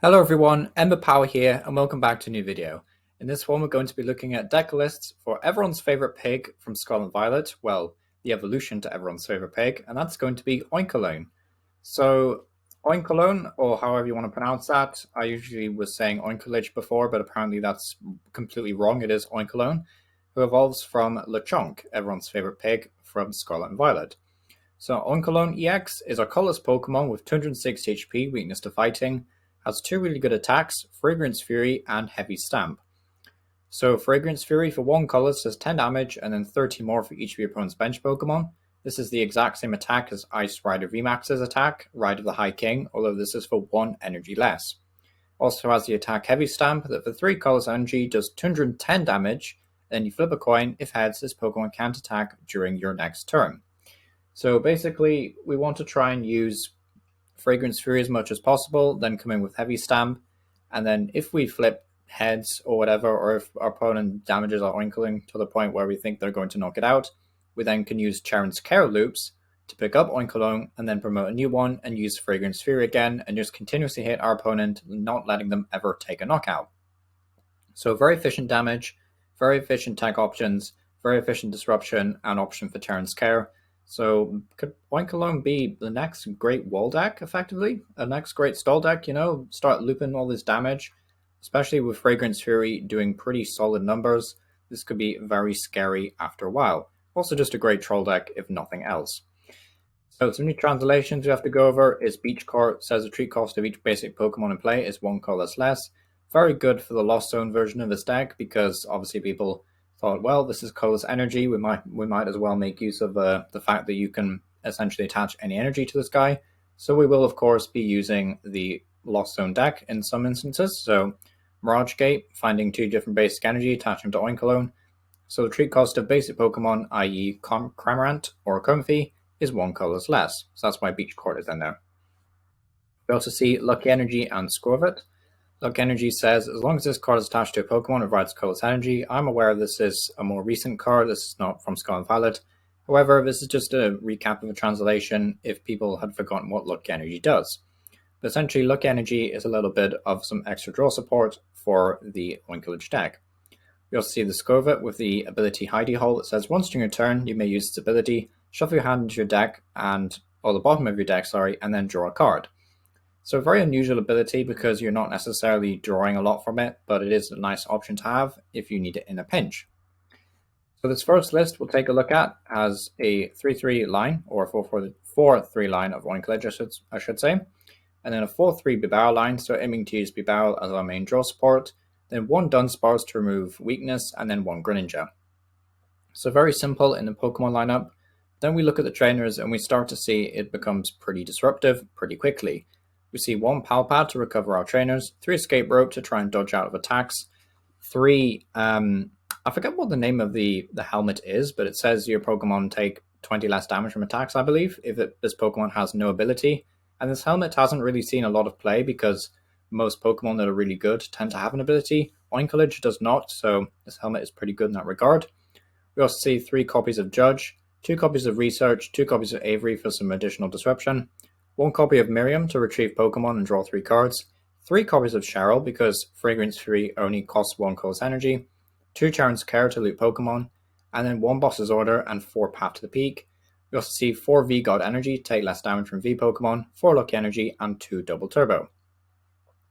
Hello everyone, Ember Power here and welcome back to a new video. In this one we're going to be looking at deck lists for everyone's favourite pig from Scarlet Violet, well, the evolution to everyone's favourite pig, and that's going to be Oinkologne. So Oinkologne, or however you want to pronounce that, I usually was saying Oinkologne before, but apparently that's completely wrong, it is Oinkologne, who evolves from Miltank, everyone's favourite pig from Scarlet and Violet. So Oinkologne EX is a colourless Pokemon with 260 HP, weakness to fighting, has two really good attacks, Fragrance Fury and Heavy Stamp. So Fragrance Fury for one colorless does 10 damage and then 30 more for each of your opponent's bench Pokemon. This is the exact same attack as Ice Rider VMAX's attack, Ride of the High King, although this is for 1 energy less. Also has the attack Heavy Stamp that for 3 colorless energy does 210 damage, then you flip a coin, if heads this Pokemon can't attack during your next turn. So basically we want to try and use Fragrance Fury as much as possible, then come in with Heavy Stamp, and then if we flip heads or whatever, or if our opponent damages our Oinkologne to the point where we think they're going to knock it out, we then can use cherens Care Loops to pick up Oinkologne and then promote a new one and use Fragrance Fury again and just continuously hit our opponent, not letting them ever take a knockout. So very efficient damage, very efficient tech options, very efficient disruption, and option for cherens Care. So could Oinkologne be the next great wall deck, effectively? A next great stall deck, start looping all this damage, especially with Fragrance Fury doing pretty solid numbers. This could be very scary after a while. Also just a great troll deck, if nothing else. So some new translations we have to go over is Beach Court says the treat cost of each basic Pokemon in play is 1 colorless less. Very good for the Lost Zone version of this deck, because obviously people thought, well, this is colorless energy, we might as well make use of the fact that you can essentially attach any energy to this guy. So we will of course be using the Lost Zone deck in some instances. So Mirage Gate, finding 2 different basic energy, attaching them to Oinkologne. So the treat cost of basic Pokemon, i.e. Cramorant or Comfey, is 1 colorless less. So that's why Beach Court is in there. We also see Lucky Energy and Scorvet. Lucky Energy says, as long as this card is attached to a Pokemon, it provides colorless energy. I'm aware this is a more recent card, this is not from Scarlet and Violet. However, this is just a recap of a translation if people had forgotten what Lucky Energy does. But essentially, Lucky Energy is a little bit of some extra draw support for the Oinkologne deck. We also see the Scorvet with the ability Hidey Hole. It says, once during your turn, you may use its ability, shuffle your hand into your deck, or the bottom of your deck, and then draw a card. So a very unusual ability because you're not necessarily drawing a lot from it, but it is a nice option to have if you need it in a pinch. So this first list we'll take a look at has a 3-3 line, or a 4-3 line of Oinkologne, I should say, and then a 4-3 Bibarel line, so aiming to use Bibarel as our main draw support, then 1 dunsparce to remove weakness, and then 1 Greninja. So very simple in the Pokemon lineup. Then we look at the trainers and we start to see it becomes pretty disruptive pretty quickly. We see 1 Palpad to recover our trainers, 3 Escape Rope to try and dodge out of attacks, 3, I forget what the name of the helmet is, but it says your Pokemon take 20 less damage from attacks, I believe, if this Pokemon has no ability. And this helmet hasn't really seen a lot of play because most Pokemon that are really good tend to have an ability. Oinkologne does not, so this helmet is pretty good in that regard. We also see 3 copies of Judge, 2 copies of Research, 2 copies of Avery for some additional disruption, 1 copy of Miriam to retrieve Pokemon and draw 3 cards, 3 copies of Cheryl because Fragrance Fury only costs 1 colorless energy, 2 cherens Care to loot Pokemon, and then 1 Boss's Order and 4 Path to the Peak. We also see 4 V-God Energy, take less damage from V Pokemon, 4 Lucky Energy, and 2 Double Turbo.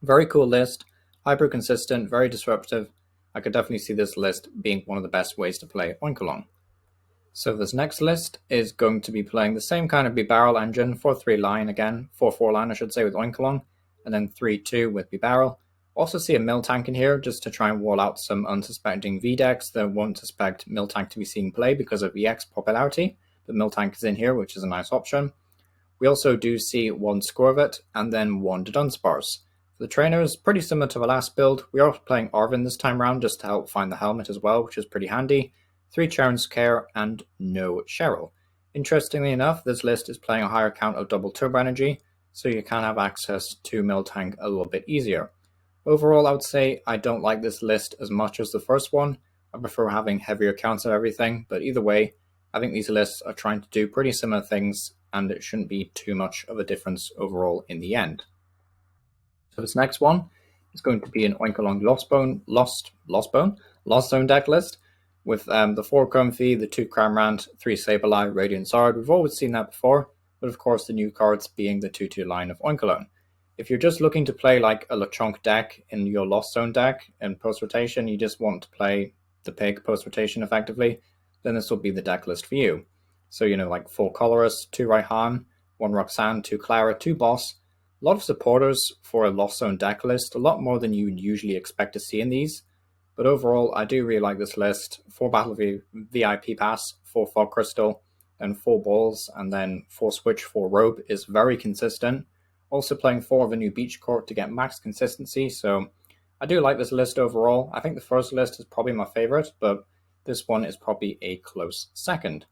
Very cool list, hyper consistent, very disruptive. I could definitely see this list being one of the best ways to play Oinkologne. So this next list is going to be playing the same kind of Bibarel engine, 4-3 line again, 4-4 line I should say with Oinkologne, and then 3-2 with Bibarel. Also see a Miltank in here just to try and wall out some unsuspecting V-decks that won't suspect Miltank to be seeing play because of EX popularity, but Miltank is in here, which is a nice option. We also do see 1 Scorvet and then 1 dunsparce. For the trainers, pretty similar to the last build. We are playing Arvin this time around just to help find the helmet as well, which is pretty handy. 3 cherens Care, and no Cheryl. Interestingly enough, this list is playing a higher count of Double Turbo Energy, so you can have access to Miltank a little bit easier. Overall, I would say I don't like this list as much as the first one. I prefer having heavier counts of everything, but either way, I think these lists are trying to do pretty similar things, and it shouldn't be too much of a difference overall in the end. So this next one is going to be an Oinkologne Lost Zone deck list with the 4 Comfy, the 2 Cramorant, 3 Sableye, Radiant Zard. We've always seen that before, but of course the new cards being the 2/2 line of Oinkologne. If you're just looking to play like a Lechonk deck in your Lost Zone deck in post-rotation, you just want to play the pig post-rotation effectively, then this will be the deck list for you. So, like 4 Colorus, 2 Raihan, 1 Roxanne, 2 Clara, 2 Boss. A lot of supporters for a Lost Zone deck list, a lot more than you would usually expect to see in these. But overall, I do really like this list. 4 Battle VIP Pass, 4 Fog Crystal, then 4 Balls, and then 4 Switch, 4 Robe is very consistent. Also playing 4 of a new Beach Court to get max consistency, so I do like this list overall. I think the first list is probably my favorite, but this one is probably a close second.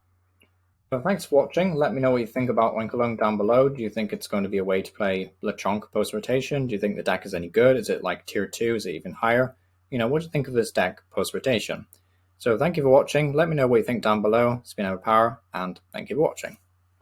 So thanks for watching. Let me know what you think about Oinkologne down below. Do you think it's going to be a way to play Lechonk post-rotation? Do you think the deck is any good? Is it like tier 2? Is it even higher? What do you think of this deck post-rotation? So thank you for watching. Let me know what you think down below. It's been Overpower, and thank you for watching.